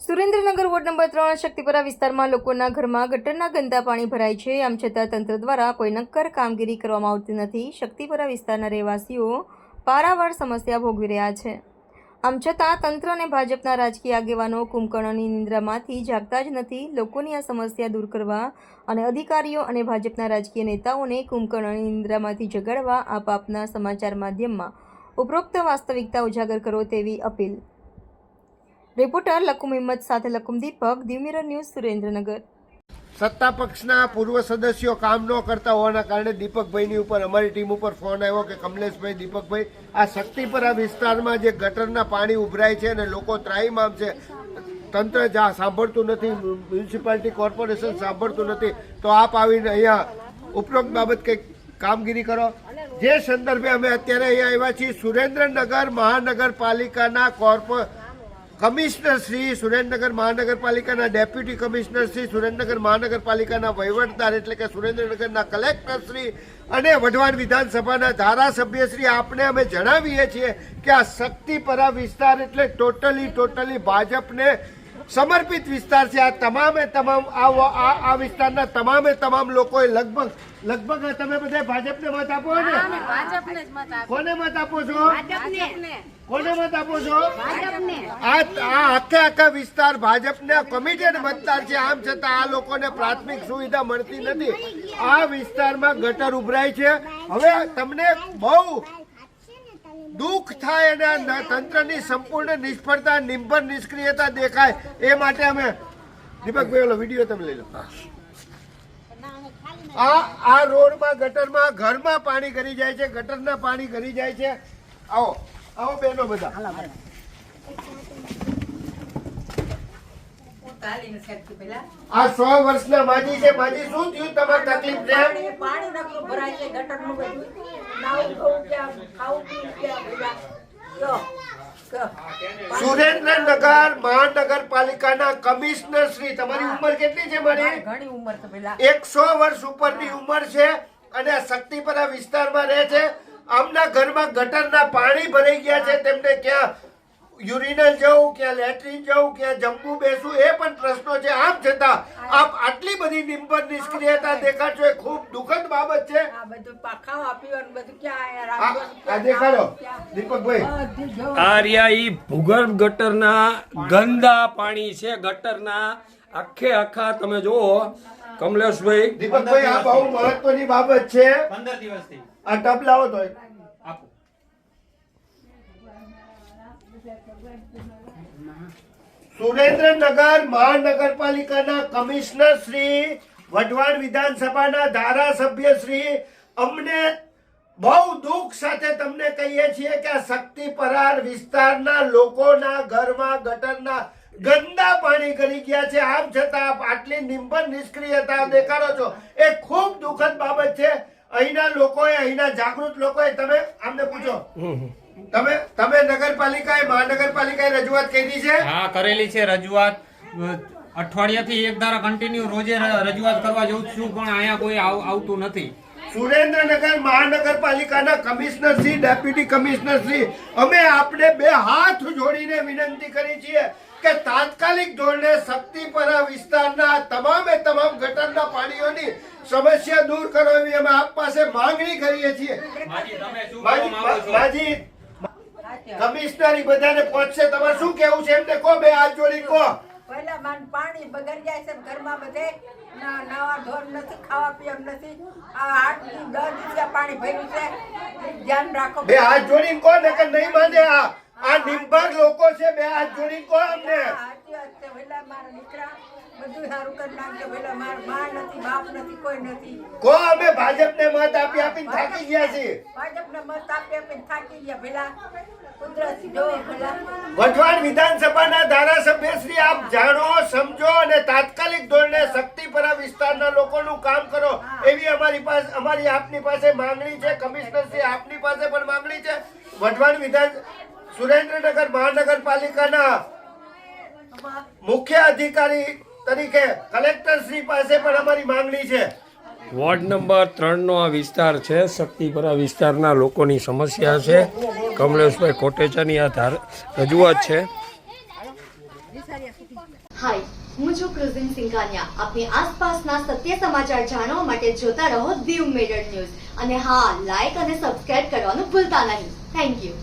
Surendranagar ward number 3 શક્તિપરા વિસ્તારમાં લોકોના ઘરમાં ગટરના ગંદા પાણી ભરાય છે. આમ છતાં તંત્ર દ્વારા કોઈ નક્કર કામગીરી કરવામાં આવતી નથી. શક્તિપરા વિસ્તારના રહેવાસીઓ પારાવાર સમસ્યા ભોગવી રહ્યા છે. આમ છતાં તંત્ર અને ભાજપના રાજકીય આગેવાનો કુંભકર્ણની નિંદ્રામાંથી જાગતા જ નથી. લોકોની આ સમસ્યા દૂર કરવા અને અધિકારીઓ અને ભાજપના રાજકીય નેતાઓને કુંભકર્ણની નિંદ્રામાંથી જગાડવા આપ આપના સમાચાર માધ્યમમાં ઉપરોક્ત વાસ્તવિકતા ઉજાગર કરો તેવી અપીલ. રિપોર્ટર લકુમ હિંમત સાથે લકુમ દીપક, દીવ મિરર ન્યૂઝ, સુરેન્દ્રનગર. સત્તા પક્ષના પૂર્વ સદસ્યો કામ ન કરતા હોવાના કારણે દીપકભાઈની ઉપર અમારી ટીમ ઉપર ફોન આવ્યો કે કમલેશભાઈ, દીપકભાઈ, આ શક્તિપરા વિસ્તારમાં જે ગટરના પાણી ઉભરાય છે અને લોકો ત્રાહીમામ છે, તંત્ર સાંભળતું નથી, મ્યુનિસિપાલિટી કોર્પોરેશન સાંભળતું નથી, તો આપ આવીને અહીંયા ઉપરોક્ત બાબત કંઈક કામગીરી કરો. જે સંદર્ભે અમે અત્યારે અહીંયા આવ્યા છીએ સુરેન્દ્રનગર મહાનગરપાલિકાના કમિશનર શ્રી, સુરેન્દ્રનગર મહાનગરપાલિકાના ડેપ્યુટી કમિશનર શ્રી, સુરેન્દ્રનગર મહાનગરપાલિકાના વહીવટદાર એટલે કે સુરેન્દ્રનગરના કલેક્ટર શ્રી અને વઢવાણ વિધાનસભાના ધારાસભ્ય શ્રી, આપને અમે જણાવીએ છીએ કે આ શક્તિપરા વિસ્તાર એટલે ટોટલી ભાજપને સમર્પિત વિસ્તાર છે. આ તમામે તમામ આ વિસ્તારના તમામ લોકોએ લગભગ તમે બધા ભાજપને મત આપો ને? કોને મત આપો છો? કોને મત આપો છો? આ આખા વિસ્તાર ભાજપના કમિટેડ મતદાર છે. આમ છતાં આ લોકોને પ્રાથમિક સુવિધા મળતી નથી. આ વિસ્તારમાં ગટર ઉભરાય છે. હવે તમને બહુ દુઃખ થાય અને તંત્રની સંપૂર્ણ નિષ્ફળતા, નિંબર નિષ્ક્રિયતા દેખાય એ માટે અમે દીપકભાઈ ઓલો વિડીયો તમે લઈ લો. આ રોડમાં ગટરમાં ઘરમાં પાણી ગરી જાય છે, ગટરના પાણી ગરી જાય છે. આવો બેનો બધા. આ 100 વર્ષના માજી છે. માજી, શું થયું તમારી તકલીફ છે? પાણી નકરું ભરાય છે, ગટરનું બધું નાવું ધોવું ક્યાં, ખાવું પીવું ક્યાં, સુરેન્દ્રનગર મહાનગરપાલિકાના કમિશનર શ્રી, તમારી ઉંમર કેટલી છે? મારી ઘણી ઉંમર તો પેલા 100 વર્ષ ઉપરની ઉંમર છે અને શક્તિપરા વિસ્તારમાં રહે છે. આમના ઘરમાં ગટરના પાણી ભરાઈ ગયા છે. તેમને ક્યાં યુરિનલ જવું, ક્યાં લેટ્રિન જવું, ક્યાં જમવું બેસવું એ પણ પ્રશ્નો છે. આમ છતાં આપ આટલી બધી નિંબર નિષ્ક્રિયતા દેખાડશો એ ખૂબ દુઃખદ બાબત છે. આ બધું ખાવા પીવાનું બધું ક્યાં આ દેખાડો દીપકભાઈ. આ રહ્યા ઈ ભૂગર્ભ ગટરના ગંદા પાણી છે. ગટરના આખા તમે જુઓ કમલેશભાઈ, દીપકભાઈ, આ બહુ મહત્વની બાબત છે. 15 દિવસથી આ ટબ લાવો તો આપો. સુરેન્દ્રનગર મહાનગરપાલિકાના કમિશનર શ્રી, વઢવાણ વિધાનસભાના ધારાસભ્ય શ્રી, અમને બહુ દુઃખ સાથે તમને કહીએ છીએ કે આ શક્તિપરા વિસ્તારના લોકોના ઘરમાં ગટરના ગંદા પાણી કરી ગયા છે. આમ છતાં આપ આટલી નિંબર નિષ્ક્રિયતા દેખાડો છો એ ખૂબ દુઃખદ બાબત છે. અહીંના લોકોએ, અહીંના જાગૃત લોકોએ, તમે આમને પૂછો, તમે નગરપાલિકાએ, મહાનગરપાલિકાએ રજૂઆત કરી છે? હા, કરેલી છે રજૂઆત. અઠવાડિયાથી એક ધારા કન્ટિન્યુ રોજે રજૂઆત કરવા જઉં છું પણ અહીંયા કોઈ આવતું નથી. સુરેન્દ્રનગર મહાનગરપાલિકાના commissioner Shri, deputy commissioner Shri, અમે આપને બે હાથ જોડીને વિનંતી કરી છીએ કે તાત્કાલિક ધોરણે શક્તિપરા વિસ્તારના તમામ ગટરના પાણીઓની સમસ્યા દૂર કરો એવી અમે આપ પાસે માંગણી કરીએ છીએ. માજી, કમિશનર બધાને પહોંચશે. તમારે શું કેવું છે એમને કહો, બે હાથ જોડી કહો. પહેલા પાણી બગડી જાય છે ઘરમાં, બધે નવા ઢોર નથી, ખાવા પીવા નથી. આ 8 થી 10 દિવસ પાણી ભર્યું છે. ધ્યાન રાખો. બે હાથ જોડીને કહો ને કે નહીં માને. આ નિંબર લોકો છે. બે હાથ જોડીને કહો અમને. સાચી વાત છે. પેલા મારા દીકરા બધું સારું કરી નાખજો. પેલા મારા માં નથી, બાપ નથી, કોઈ નથી. કહો અમે ભાજપને મત આપીને થાકી ગયા છીએ. ભાજપને મત આપીને થાકી ગયા. પેલા કુદરતી જો પેલા વઢવાણ વિધાનસભાના ધારાસભ્ય શ્રી, આપ જાણો, સમજો અને તાત્કાલિક ધોરણે શક્તિપરા વિસ્તારના લોકોનું કામ કરો એવી અમારી આપની પાસે માંગણી છે. કમિશનર શ્રી, આપની પાસે પણ માંગણી છે. વઢવાણ સુરેન્દ્રનગર મહાનગરપાલિકાના મુખ્ય અધિકારી તરીકે કલેક્ટર શ્રી પાસે પણ અમારી માંગણી છે. વોર્ડ નંબર 3નો આ વિસ્તાર છે. શક્તિપરા વિસ્તારના લોકોની સમસ્યા છે. કમલેશભાઈ કોટેચાની આ રજૂઆત છે. હાય, હું છું ક્રુઝિન સિંઘાનિયા. આપની આસપાસના સત્ય સમાચાર જાણવા માટે જોતા રહો દીવ મિરર ન્યૂઝ. અને હા, લાઈક અને સબસ્ક્રાઇબ કરવાનું ભૂલતા નહીં. Thank you.